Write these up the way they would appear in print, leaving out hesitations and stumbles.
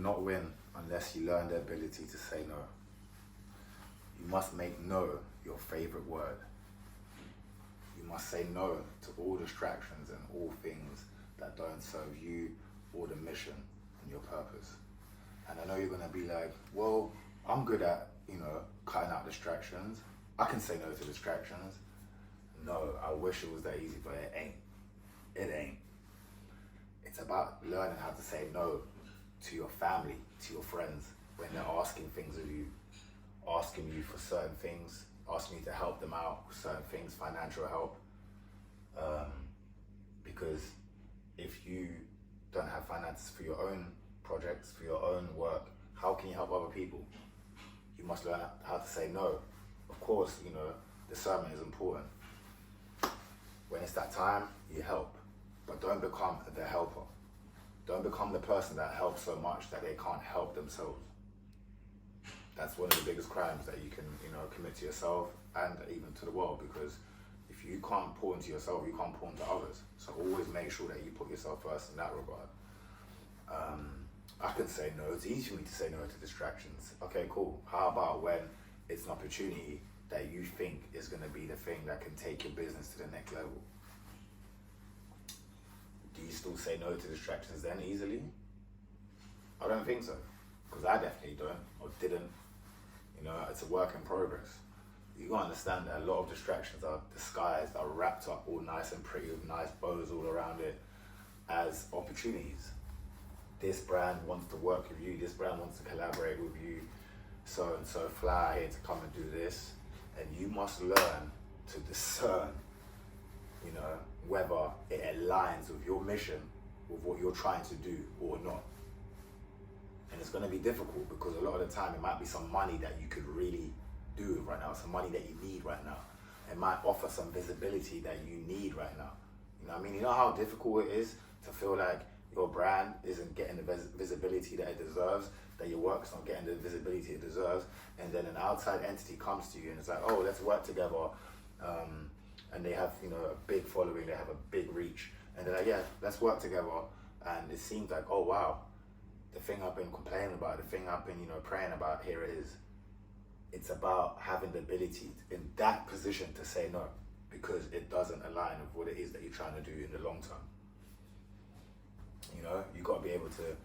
not win unless you learn the ability to say no. You must make no your favorite word. You must say no to all distractions and all things that don't serve you or the mission and your purpose. And I know you're gonna be like, well, I'm good at, cutting out distractions. I can say no to distractions. No, I wish it was that easy, but it ain't. It ain't. It's about learning how to say no to your family, to your friends, when they're asking things of you, asking you for certain things, asking you to help them out with certain things, financial help. Because if you don't have finances for your own projects, for your own work, how can you help other people? You must learn how to say no. Of course, discernment is important. When it's that time, you help, but don't become the helper. Don't become the person that helps so much that they can't help themselves. That's one of the biggest crimes that you can, commit to yourself and even to the world, because if you can't pour into yourself, you can't pour into others. So always make sure that you put yourself first in that regard. I can say no. It's easy for me to say no to distractions. Okay, cool. How about when it's an opportunity that you think is going to be the thing that can take your business to the next level? Do you still say no to distractions then easily? I don't think so, because I definitely don't, or didn't. It's a work in progress. You gotta understand that a lot of distractions are disguised, are wrapped up all nice and pretty with nice bows all around it as opportunities. This brand wants to work with you, this brand wants to collaborate with you, so and so, fly here to come and do this. And you must learn to discern, whether it aligns with your mission, with what you're trying to do or not. And it's going to be difficult because a lot of the time it might be some money that you could really do right now, some money that you need right now. It might offer some visibility that you need right now. You know what I mean? You know how difficult it is to feel like your brand isn't getting the visibility that it deserves, that your work's not getting the visibility it deserves, and then an outside entity comes to you and it's like, oh, let's work together. And they have, a big following, they have a big reach, and they're like, yeah, let's work together. And it seems like, oh wow, the thing I've been complaining about, the thing I've been, praying about, here it is. It's about having the ability in that position to say no, because it doesn't align with what it is that you're trying to do in the long term. You got to be able to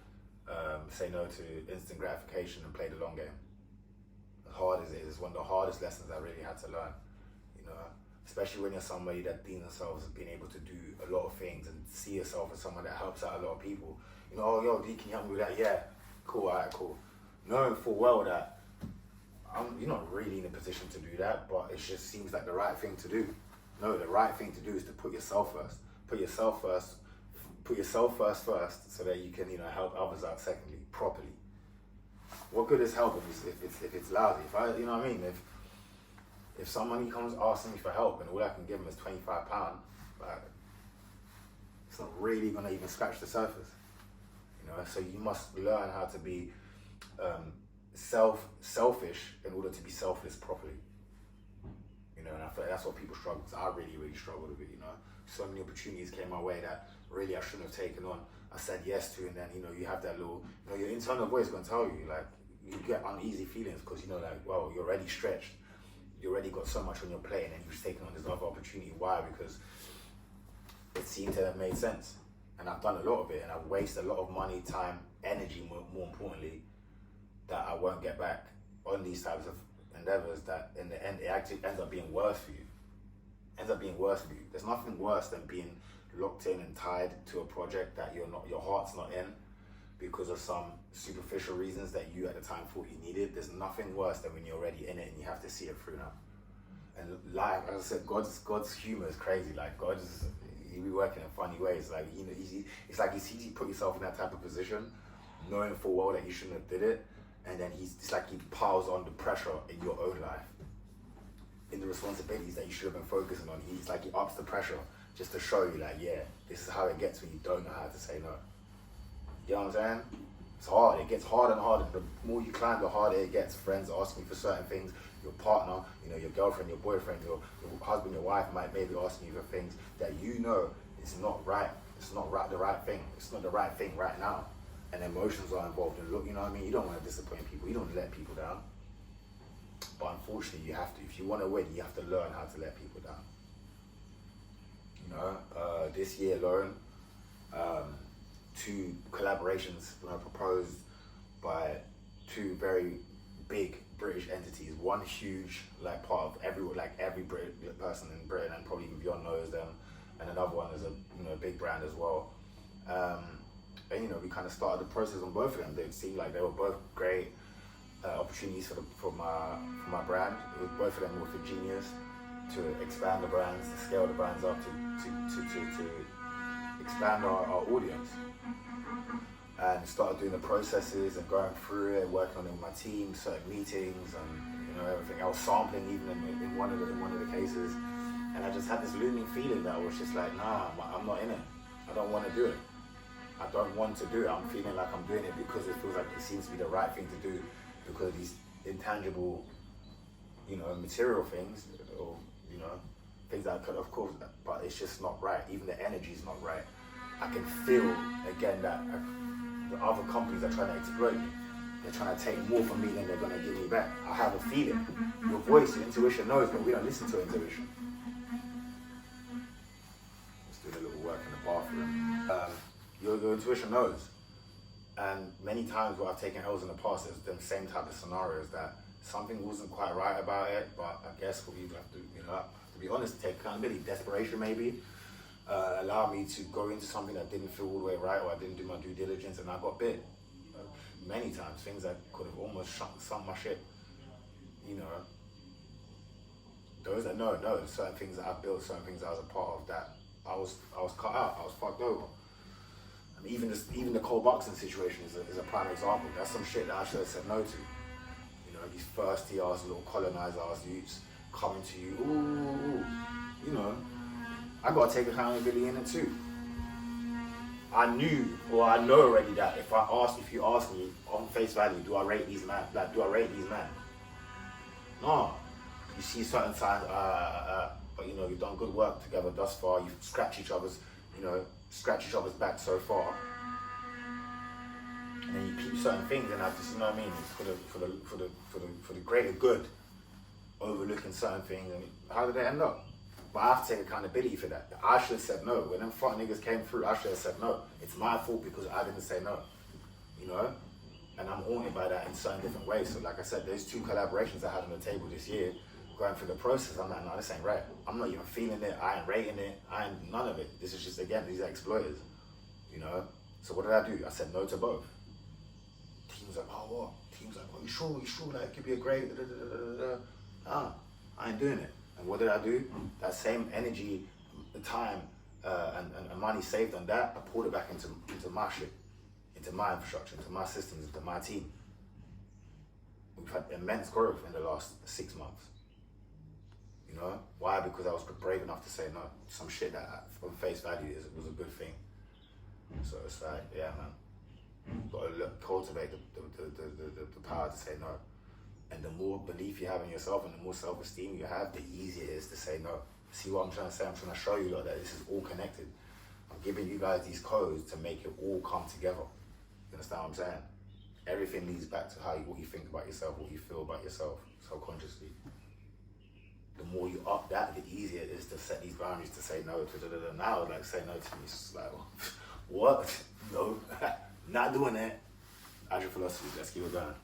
say no to instant gratification and play the long game. As hard as it is, it's one of the hardest lessons I really had to learn. Especially when you're somebody that deems themselves as being able to do a lot of things and see yourself as someone that helps out a lot of people. Oh, yo, D, can you help me with that? Yeah, cool, all right, cool. Knowing full well that you're not really in a position to do that, but it just seems like the right thing to do. No, the right thing to do is to put yourself first. Put yourself first so that you can, help others out secondly, properly. What good is help if it's lousy? If somebody comes asking me for help and all I can give them is £25, it's not really gonna even scratch the surface. So you must learn how to be selfish in order to be selfless properly. And I feel like that's what people struggle with. I really, really struggled with it, So many opportunities came my way that really I shouldn't have taken on. I said yes to, and then, you have that little, your internal voice gonna tell you, like, you get uneasy feelings because, well, you're already stretched. You already got so much on your plate and then you've taken on this other opportunity. Why? Because it seemed to have made sense. And I've done a lot of it and I've wasted a lot of money, time, energy, more importantly, that I won't get back on these types of endeavors that in the end, it actually ends up being worse for you. There's nothing worse than being locked in and tied to a project that your heart's not in because of some superficial reasons that you at the time thought you needed. There's nothing worse than when you're already in it and you have to see it through now. And like as I said, God's humor is crazy. Like he be working in funny ways. Like it's like it's easy to put yourself in that type of position, knowing full well that you shouldn't have did it, and then it's like he piles on the pressure in your own life, in the responsibilities that you should have been focusing on. He ups the pressure just to show you, like, yeah, this is how it gets when you don't know how to say no. You know what I'm saying? It's hard. It gets harder and harder. The more you climb, the harder it gets. Friends asking you for certain things. Your partner, your girlfriend, your boyfriend, your husband, your wife might maybe asking you for things that it's not right. It's not the right thing. It's not the right thing right now. and emotions are involved in, look, you know what I mean? You don't want to disappoint people. You don't let people down. But unfortunately, you have to. If you want to win, you have to learn how to let people down. You know, this year alone, 2 collaborations were proposed by 2 very big British entities. One huge, like part of every person in Britain and probably even beyond knows them, and another one is a big brand as well. And we kind of started the process on both of them. They seemed like they were both great opportunities for my brand. It was, both of them were for Genius to expand the brands, to scale the brands up, to expand our audience. And started doing the processes and going through it, working on it with my team, certain meetings, and everything. I was sampling even in one of the cases, and I just had this looming feeling that I was just like, nah, I'm not in it. I don't want to do it. I don't want to do it. I'm feeling like I'm doing it because it feels like it seems to be the right thing to do, because of these intangible, material things, or things that I could, of course, but it's just not right. Even the energy is not right. I can feel again that the other companies are trying to exploit me. They're trying to take more from me than they're going to give me back. I have a feeling. Your voice, your intuition knows, but we don't listen to intuition. Let's do a little work in the bathroom. Your intuition knows. And many times where I've taken L's in the past, it's the same type of scenarios that something wasn't quite right about it, but I guess we have to, to be honest, take accountability, desperation maybe. Allowed me to go into something that didn't feel all the way right, or I didn't do my due diligence, and I got bit many times. Things that could have almost sunk my ship. Those that know certain things that I've built, certain things that I was a part of, that I was cut out. I was fucked over. And even the Cole Buxton situation is a prime example. That's some shit that I should have said no to. These thirsty ass little colonized ass youths coming to you. Ooh. I gotta take accountability in it too. I know already that if you ask me on face value, do I rate these men? No. You see certain signs, but you've done good work together thus far. You've scratched each other's back so far. And then you peep certain things, and I just, for the greater good, overlooking certain things. And how did they end up? But I have to take accountability for that. I should have said no. When them fuck niggas came through, I should have said no. It's my fault because I didn't say no. And I'm haunted by that in certain different ways. So like I said, there's 2 collaborations I had on the table this year. Going through the process, I'm like, no, this ain't right. I'm not even feeling it. I ain't rating it. I ain't none of it. This is just, again, these are exploiters. So what did I do? I said no to both. Team was like, oh, what? Team was like, oh, you sure? Like, it could be a great, I ain't doing it. And what did I do? That same energy, the time, and money saved on that, I poured it back into my shit, into my infrastructure, into my systems, into my team. We've had immense growth in the last 6 months. Why? Because I was brave enough to say no. Some shit that, from face value, was a good thing. So it's like, yeah, man. Got to cultivate the power to say no. And the more belief you have in yourself and the more self-esteem you have, the easier it is to say no. See what I'm trying to say? I'm trying to show you that this is all connected. I'm giving you guys these codes to make it all come together. You understand what I'm saying? Everything leads back to what you think about yourself, what you feel about yourself, subconsciously. The more you up that, the easier it is to set these boundaries to say no. Now, like, say no to me, it's just like, what? No, not doing that. How's your philosophy? Let's keep it going.